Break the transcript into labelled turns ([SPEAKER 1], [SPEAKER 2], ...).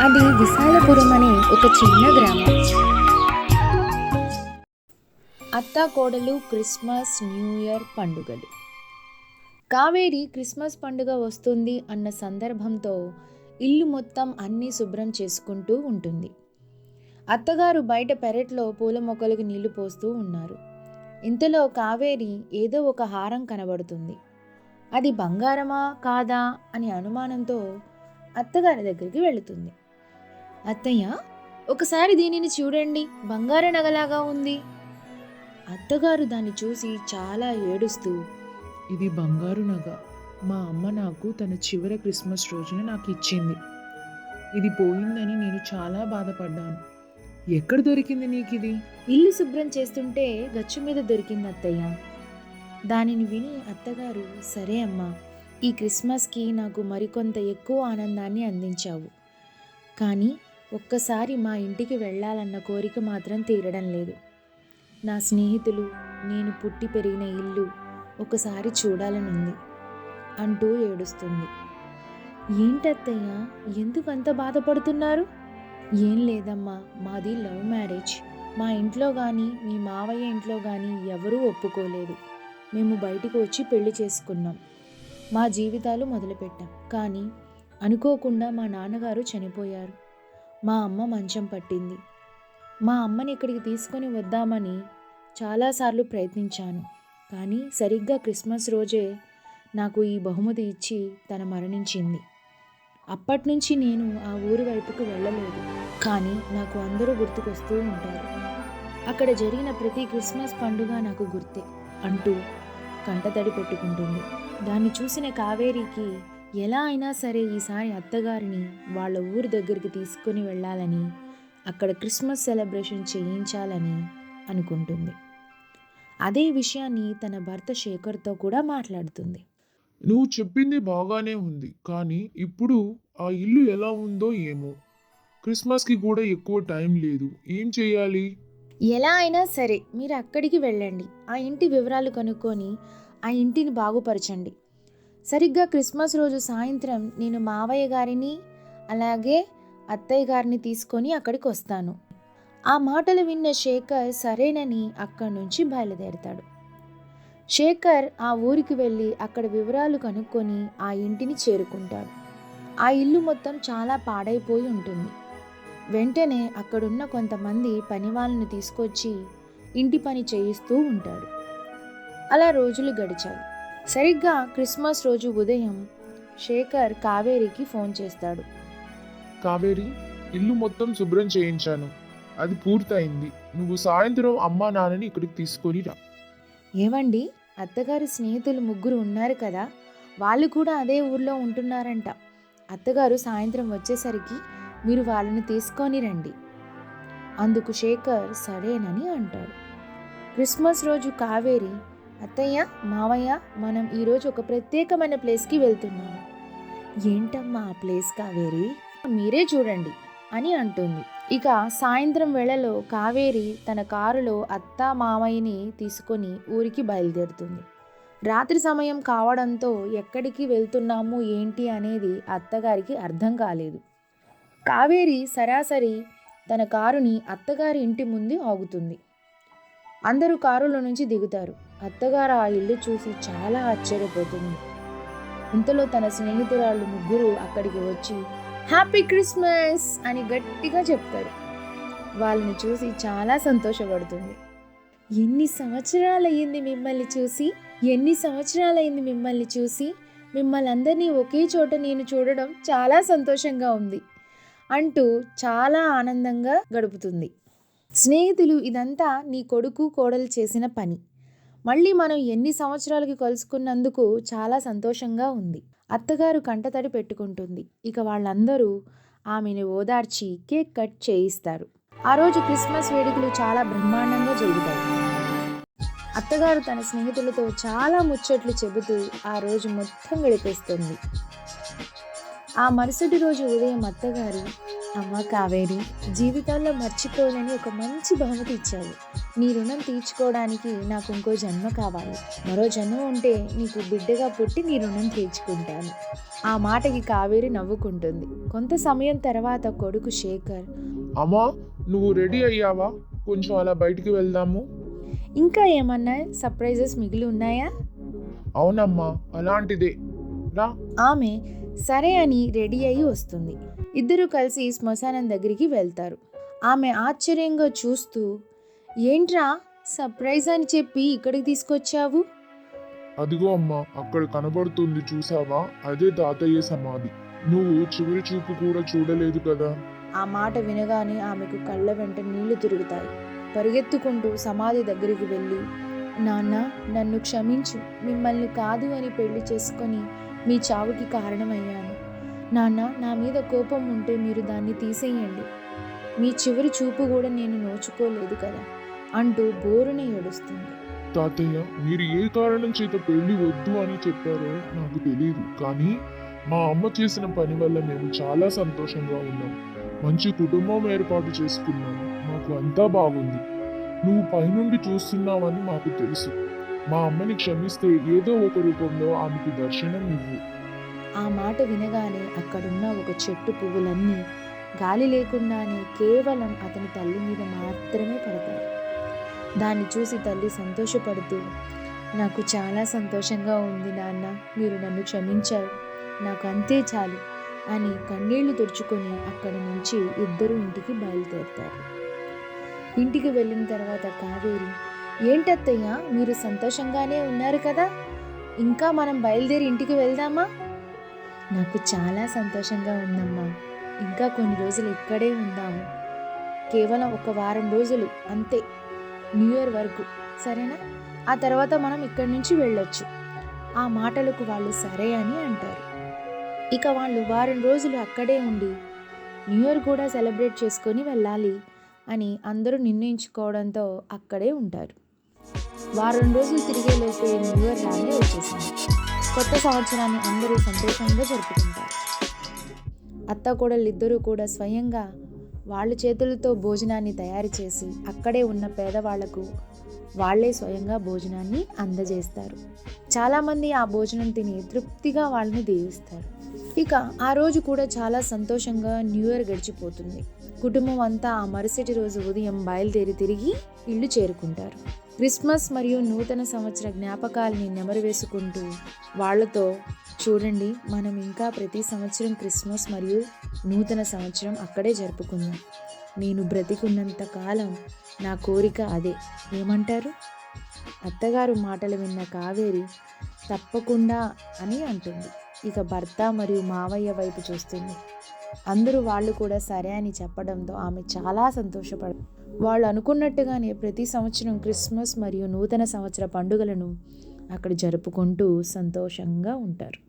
[SPEAKER 1] అది విశాలపురం అనే ఒక చిన్న గ్రామం. అత్త కోడలు క్రిస్మస్ న్యూ ఇయర్ పండుగలు. కావేరి క్రిస్మస్ పండుగ వస్తుంది అన్న సందర్భంతో ఇల్లు మొత్తం అన్నీ శుభ్రం చేసుకుంటూ ఉంటుంది. అత్తగారు బయట పెరట్లో పూల మొక్కలకు నీళ్లు పోస్తూ ఉన్నారు. ఇంతలో కావేరి ఏదో ఒక హారం కనబడుతుంది. అది బంగారమా కాదా అని అనుమానంతో అత్తగారి దగ్గరికి వెళుతుంది. అత్తయ్య, ఒకసారి దీనిని చూడండి, బంగార నగలాగా ఉంది. అత్తగారు దాన్ని చూసి చాలా ఏడుస్తూ,
[SPEAKER 2] ఇది బంగారు నగ. మా అమ్మ నాకు తన చివరి క్రిస్మస్ రోజున నాకు ఇచ్చింది. ఇది పోయిందని నేను చాలా బాధపడ్డాను. ఎక్కడ దొరికింది నీకు ఇది?
[SPEAKER 1] ఇల్లు శుభ్రం చేస్తుంటే గచ్చు మీద దొరికింది అత్తయ్య. దానిని విని అత్తగారు, సరే అమ్మా, ఈ క్రిస్మస్కి నాకు మరికొంత ఎక్కువ ఆనందాన్ని అందించావు. కానీ ఒక్కసారి మా ఇంటికి వెళ్ళాలన్న కోరిక మాత్రం తీరడం లేదు. నా స్నేహితులు, నేను పుట్టి పెరిగిన ఇల్లు ఒకసారి చూడాలనుంది అంటూ ఏడుస్తుంది. ఏంటత్తయ్య, ఎందుకంత బాధపడుతున్నారు? ఏం లేదమ్మా, మాది లవ్ మ్యారేజ్. మా ఇంట్లో కానీ మీ మావయ్య ఇంట్లో కానీ ఎవరూ ఒప్పుకోలేదు. మేము బయటికి వచ్చి పెళ్లి చేసుకున్నాం, మా జీవితాలు మొదలుపెట్టాం. కానీ అనుకోకుండా మా నాన్నగారు చనిపోయారు. మా అమ్మ మంచం పట్టింది. మా అమ్మని ఇక్కడికి తీసుకొని వద్దామని చాలాసార్లు ప్రయత్నించాను. కానీ సరిగ్గా క్రిస్మస్ రోజే నాకు ఈ బహుమతి ఇచ్చి తన మరణించింది. అప్పటినుంచి నేను ఆ ఊరి వైపుకు వెళ్ళలేదు. కానీ నాకు అందరూ గుర్తుకొస్తూ ఉంటారు. అక్కడ జరిగిన ప్రతి క్రిస్మస్ పండుగ నాకు గుర్తే అంటూ కంటతడి పెట్టుకుంటుంది. దాన్ని చూసిన కావేరికి ఎలా అయినా సరే ఈసారి అత్తగారిని వాళ్ళ ఊరి దగ్గరికి తీసుకొని వెళ్ళాలని, అక్కడ క్రిస్మస్ సెలబ్రేషన్ చేయించాలని అనుకుంటుంది. అదే విషయాన్ని తన భర్త శేఖర్తో కూడా మాట్లాడుతుంది.
[SPEAKER 2] నువ్వు చెప్పింది బాగానే ఉంది, కానీ ఇప్పుడు ఆ ఇల్లు ఎలా ఉందో ఏమో. క్రిస్మస్కి కూడా ఎక్కువ టైం లేదు. ఏం చేయాలి?
[SPEAKER 1] ఎలా అయినా సరే మీరు అక్కడికి వెళ్ళండి. ఆ ఇంటి వివరాలు కనుక్కొని ఆ ఇంటిని బాగుపరచండి. సరిగ్గా క్రిస్మస్ రోజు సాయంత్రం నేను మావయ్య గారిని అలాగే అత్తయ్య గారిని తీసుకొని అక్కడికి వస్తాను. ఆ మాటలు విన్న శేఖర్ సరేనని అక్కడి నుంచి బయలుదేరతాడు. శేఖర్ ఆ ఊరికి వెళ్ళి అక్కడ వివరాలు కనుక్కొని ఆ ఇంటిని చేరుకుంటాడు. ఆ ఇల్లు మొత్తం చాలా పాడైపోయి ఉంటుంది. వెంటనే అక్కడున్న కొంతమంది పని వాళ్ళని తీసుకొచ్చి ఇంటి పని చేయిస్తూ ఉంటాడు. అలా రోజులు గడిచాయి. సరిగ్గా క్రిస్మస్ రోజు ఉదయం శేఖర్ కావేరికి ఫోన్ చేస్తాడు.
[SPEAKER 2] కావేరి, ఇల్లు మొత్తం శుభ్రం చేయించాను, అది పూర్తయింది. నువ్వు సాయంత్రం అమ్మా నాన్నని ఇక్కడికి తీసుకొని రా.
[SPEAKER 1] ఏవండి, అత్తగారి స్నేహితులు 3 ఉన్నారు కదా, వాళ్ళు కూడా అదే ఊర్లో ఉంటున్నారంట. అత్తగారు సాయంత్రం వచ్చేసరికి మీరు వాళ్ళని తీసుకొని రండి. అందుకు శేఖర్ సరేనని అంటాడు. క్రిస్మస్ రోజు కావేరి, అత్తయ్య, మావయ్య, మనం ఈరోజు ఒక ప్రత్యేకమైన ప్లేస్కి వెళ్తున్నాము. ఏంటమ్మా ఆ ప్లేస్ కావేరి? మీరే చూడండి అని అంటుంది. ఇక సాయంత్రం వేళలో కావేరి తన కారులో అత్త మామయ్యని తీసుకొని ఊరికి బయలుదేరుతుంది. రాత్రి సమయం కావడంతో ఎక్కడికి వెళ్తున్నాము ఏంటి అనేది అత్తగారికి అర్థం కాలేదు. కావేరి సరాసరి తన కారుని అత్తగారి ఇంటి ముందు ఆగుతుంది. అందరూ కారులో నుంచి దిగుతారు. అత్తగారు ఆ ఇల్లు చూసి చాలా ఆశ్చర్యపోతుంది. ఇంతలో తన స్నేహితురాళ్ళు 3 అక్కడికి వచ్చి హ్యాపీ క్రిస్మస్ అని గట్టిగా చెప్తారు. వాళ్ళని చూసి చాలా సంతోషపడుతుంది. ఎన్ని సంవత్సరాలయ్యింది మిమ్మల్ని చూసి, మిమ్మల్ని అందరినీ ఒకే చోట నేను చూడడం చాలా సంతోషంగా ఉంది అంటూ చాలా ఆనందంగా గడుపుతుంది. స్నేహితులు, ఇదంతా నీ కొడుకు కోడలు చేసిన పని. మళ్ళీ మనం ఎన్ని సంవత్సరాలకి కలుసుకున్నందుకు చాలా సంతోషంగా ఉంది. అత్తగారు కంటతడి పెట్టుకుంటుంది. ఇక వాళ్ళందరూ ఆమెను ఓదార్చి కేక్ కట్ చేయిస్తారు. ఆ రోజు క్రిస్మస్ వేడుకలు చాలా బ్రహ్మాండంగా జరుగుతాయి. అత్తగారు తన స్నేహితులతో చాలా ముచ్చట్లు చెబుతూ ఆ రోజు మొత్తం గడిపేస్తుంది. ఆ మరుసటి రోజు ఉదయం అత్తగారు అమ్మ కావేరి, జీవితంలో మర్చిపోలేని ఒక మంచి బహుమతి ఇచ్చావు. నీ రుణం తీర్చుకోవడానికి నాకు ఇంకో జన్మ కావాలి. మరో జన్మ ఉంటే నీకు బిడ్డగా పుట్టి నీ రుణం తీర్చుకుంటాను. ఆ మాటకి కావేరి నవ్వుకుంటుంది. కొంత సమయం తర్వాత కొడుకు శేఖర్,
[SPEAKER 2] అమ్మా, నువ్వు రెడీ అయ్యావా? కొంచెం అలా బయటికి వెళ్దాము.
[SPEAKER 1] ఇంకా ఏమన్నా సర్ప్రైజెస్ మిగిలి ఉన్నాయా?
[SPEAKER 2] అవునమ్మా, అలాంటిదే, రా.
[SPEAKER 1] ఆమె సరే అని రెడీ అయ్యి వస్తుంది. ఇద్దరు కలిసి శ్మశానం దగ్గరికి వెళ్తారు. ఆమె ఆశ్చర్యంగా చూస్తూ, ఏంట్రా సర్ప్రైజ్ అని చెప్పి ఇక్కడికి తీసుకొచ్చావు?
[SPEAKER 2] అదిగో అమ్మా, అక్కడ కనబడుతుంది చూసావా, అదే తాతయ్య సమాధి. నువ్వు చివరి చూపు కూడా చూడలేదు కదా.
[SPEAKER 1] ఆ మాట వినగానే ఆమెకు కళ్ళ వెంట నీళ్లు తిరుగుతాయి. పరిగెత్తుకుంటూ సమాధి దగ్గరికి వెళ్ళి, నాన్న, నన్ను క్షమించు. మిమ్మల్ని కాదు అని పెళ్లి చేసుకొని మీ చావుకి కారణమయ్యాను. నాన్న, నా మీద కోపం ఉంటే మీరు దాన్ని తీసేయండి. మీ చివరి చూపు కూడా నేను నోచుకోలేదు కదా అంటూ బోరున ఏడుస్తుంది.
[SPEAKER 2] తాతయ్య, మీరు ఏ కారణం చేత పెళ్లి వద్దు అని చెప్పారో నాకు తెలియదు, కానీ మా అమ్మ చేసిన పని వల్ల మేము చాలా సంతోషంగా ఉన్నాం. మంచి కుటుంబం ఏర్పాటు చేసుకున్నాము. మాకు అంతా బాగుంది. నువ్వు పైనుండి చూస్తున్నావని మాకు తెలుసు. మా అమ్మని క్షమిస్తే ఏదో ఒక రూపంలో ఆమెకు దర్శనం ఇవ్వు.
[SPEAKER 1] ఆ మాట వినగానే అక్కడున్న ఒక చెట్టు పువ్వులన్నీ గాలి లేకుండానే కేవలం అతని తల్లి మీద మాత్రమే పడతాయి. దాన్ని చూసి తల్లి సంతోషపడుతూ, నాకు చాలా సంతోషంగా ఉంది నాన్న, మీరు నన్ను క్షమించారు, నాకు అంతే చాలు అని కన్నీళ్లు తుడుచుకొని అక్కడి నుంచి ఇద్దరు ఇంటికి బయలుదేరుతారు. ఇంటికి వెళ్ళిన తర్వాత కావేరి, ఏంటత్తయ్య, మీరు సంతోషంగానే ఉన్నారు కదా, ఇంకా మనం బయలుదేరి ఇంటికి వెళ్దామా? నాకు చాలా సంతోషంగా ఉందమ్మా. ఇంకా కొన్ని రోజులు ఇక్కడే ఉందాము. కేవలం ఒక వారం రోజులు అంతే, న్యూ ఇయర్ వరకు, సరేనా? ఆ తర్వాత మనం ఇక్కడి నుంచి వెళ్ళొచ్చు. ఆ మాటలకు వాళ్ళు సరే అని అంటారు. ఇక వాళ్ళు వారం రోజులు అక్కడే ఉండి న్యూ ఇయర్ కూడా సెలబ్రేట్ చేసుకొని వెళ్ళాలి అని అందరూ నిర్ణయించుకోవడంతో అక్కడే ఉంటారు. వారం రోజులు తిరిగేలోపే న్యూ ఇయర్ రానే వచ్చేసింది. కొత్త సంవత్సరాన్ని అందరూ సంతోషంగా జరుపుకుంటారు. అత్త కోడళ్ళిద్దరూ కూడా స్వయంగా వాళ్ళ చేతులతో భోజనాన్ని తయారు చేసి అక్కడే ఉన్న పేదవాళ్లకు వాళ్ళే స్వయంగా భోజనాన్ని అందజేస్తారు. చాలామంది ఆ భోజనం తిని తృప్తిగా వాళ్ళని దీవిస్తారు. ఇక ఆ రోజు కూడా చాలా సంతోషంగా న్యూ ఇయర్ గడిచిపోతుంది. కుటుంబం అంతా ఆ మరుసటి రోజు ఉదయం బయలుదేరి తిరిగి ఇల్లు చేరుకుంటారు. క్రిస్మస్ మరియు నూతన సంవత్సర జ్ఞాపకాలని నెమరు వేసుకుంటూ వాళ్ళతో, చూడండి, మనం ఇంకా ప్రతి సంవత్సరం క్రిస్మస్ మరియు నూతన సంవత్సరం అక్కడే జరుపుకుందాం. నేను బ్రతికున్నంత కాలం నా కోరిక అదే. ఏమంటారు? అత్తగారు మాటలు విన్న కావేరి తప్పకుండా అని అంటుంది. ఇక భర్త మరియు మావయ్య వైపు చూస్తుంది. అందరూ వాళ్ళు కూడా సరే అని చెప్పడంతో ఆమె చాలా సంతోషపడతారు. వాళ్ళు అనుకున్నట్టుగానే ప్రతి సంవత్సరం క్రిస్మస్ మరియు నూతన సంవత్సర పండుగలను అక్కడ జరుపుకుంటూ సంతోషంగా ఉంటారు.